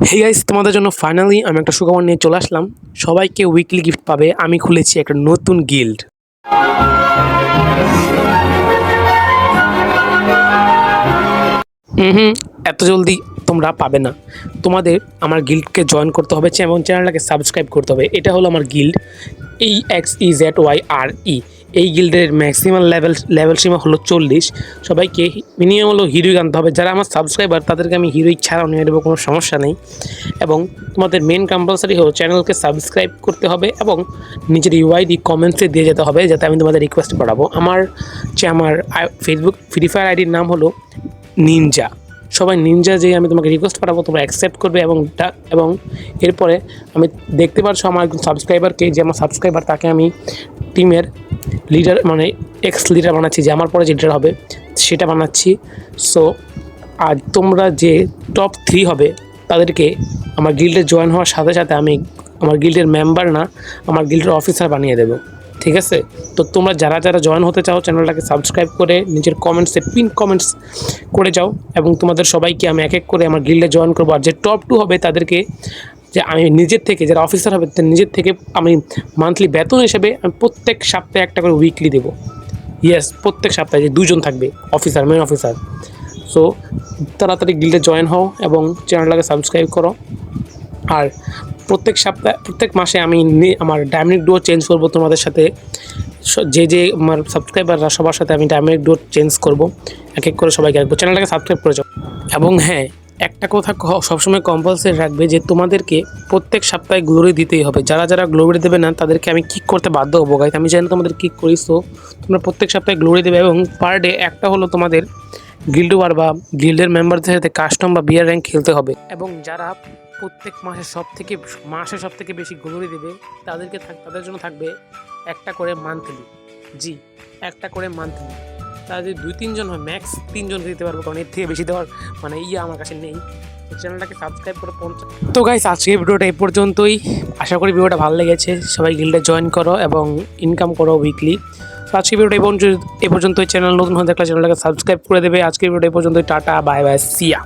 Hey guys, তোমাদের জন্য finally আমি একটা সুখবর নিয়ে চলে আসলাম। সবাইকে উইকলি গিফট পাবে। আমি খুলেছি একটা নতুন গিল্ড। এত জলদি তোমরা পাবে না। তোমাদের আমার গিল্ডকে জয়েন করতে হবে এবং চ্যানেলটাকে সাবস্ক্রাইব করতে হবে। এটা হলো আমার গিল্ড EXEZYRE। এই গিল্ডের ম্যাক্সিমাম লেভেল সীমা হলো 40। সবাইকে মিনিমাম হলো হিরোইক আনতে হবে। যারা আমার সাবস্ক্রাইবার তাদেরকে আমি হিরোইক ছাড়াও নিয়ে দেবো, কোনো সমস্যা নেই। এবং তোমাদের মেন কম্পালসারি হলো চ্যানেলকে সাবস্ক্রাইব করতে হবে এবং নিজের ইউআইডি কমেন্টসে দিয়ে যেতে হবে, যাতে আমি তোমাদের রিকোয়েস্ট পাঠাবো। আমার ফেসবুক ফ্রি ফায়ার আইডির নাম হলো নিনজা। সবাই নিনজা যে আমি তোমাকে রিকোয়েস্ট পাঠাবো, তোমরা অ্যাকসেপ্ট করবে এবং এরপরে আমি দেখতে পারছো আমার একজন সাবস্ক্রাইবারকে, যে আমার সাবস্ক্রাইবার, তাকে আমি টিমের লিডার মানে এক্স লিডার বানাচ্ছি, যে আমার পরে যে লিডার হবে সেটা বানাচ্ছি। সো আর তোমরা যে টপ 3 হবে তাদেরকে আমার গিল্ডে জয়েন হওয়ার সাথে সাথে আমি আমার গিল্ডের মেম্বার না, আমার গিল্ডের অফিসার বানিয়ে দেবো। ঠিক আছে? তো তোমরা যারা যারা জয়েন হতে চাও চ্যানেলটাকে সাবস্ক্রাইব করে নিজের কমেন্টসে পিন কমেন্টস করে যাও এবং তোমাদের সবাইকে আমি এক এক করে আমার গিল্ডে জয়েন করবো। আর যে টপ 2 হবে তাদেরকে, যে আমি নিজের থেকে, যারা অফিসার হবে নিজের থেকে আমি মান্থলি বেতন হিসেবে আমি প্রত্যেক সপ্তাহে একটা করে উইকলি দেবো। ইয়েস, প্রত্যেক সপ্তাহে যে 2 জন থাকবে অফিসার, মেন অফিসার। সো তাড়াতাড়ি গিল্ডে জয়েন হও এবং চ্যানেলটাকে সাবস্ক্রাইব করো। আর প্রত্যেক মাসে আমি আমার ডায়মন্ড ডুও চেঞ্জ করব তোমাদের সাথে। যে আমার সাবস্ক্রাইবাররা সবার সাথে আমি ডায়মন্ড ডুও চেঞ্জ করব, এক এক করে সবাইকে রাখবো। চ্যানেলটাকে সাবস্ক্রাইব করে যাও। এবং হ্যাঁ, একটা কথা সবসময় কম্পালসারি রাখবে যে তোমাদেরকে প্রত্যেক সপ্তাহে গ্লোরি দিতেই হবে। যারা যারা গ্লোরি দেবে না তাদেরকে আমি কিক করতে বাধ্য হবো। গাইস, আমি জানি তোমাদের কিক করিস, তো তোমরা প্রত্যেক সপ্তাহে গ্লোরি দেবে এবং পার ডে একটা হলো তোমাদের গিল্ড ওয়ার বা গিল্ডের মেম্বারদের সাথে কাস্টম বা বিয়ার র্যাঙ্ক খেলতে হবে। এবং যারা প্রত্যেক মাসে সব থেকে বেশি গ্লোরি দেবে তাদের জন্য থাকবে একটা করে মান্থলি। জি, একটা করে মান্থলি। তারা যদি 2-3 জন হয়, ম্যাক্স 3 জনকে দিতে পারবো, কারণ এর থেকে বেশি দেওয়ার আমার কাছে নেই। তো চ্যানেলটাকে সাবস্ক্রাইব করে তো গাইস, আজকের ভিডিওটা এই পর্যন্তই। আশা করি ভিডিওটা ভালো লেগেছে। সবাই গিল্ডে জয়েন করো এবং ইনকাম করো উইকলি। তো আজকের ভিডিওটা এই পর্যন্তই। চ্যানেল নতুন হয়ে থাকলে চ্যানেলটাকে সাবস্ক্রাইব করে দেবে। আজকের ভিডিওটা এই পর্যন্তই। টাটা, বাই বাই, সিয়া।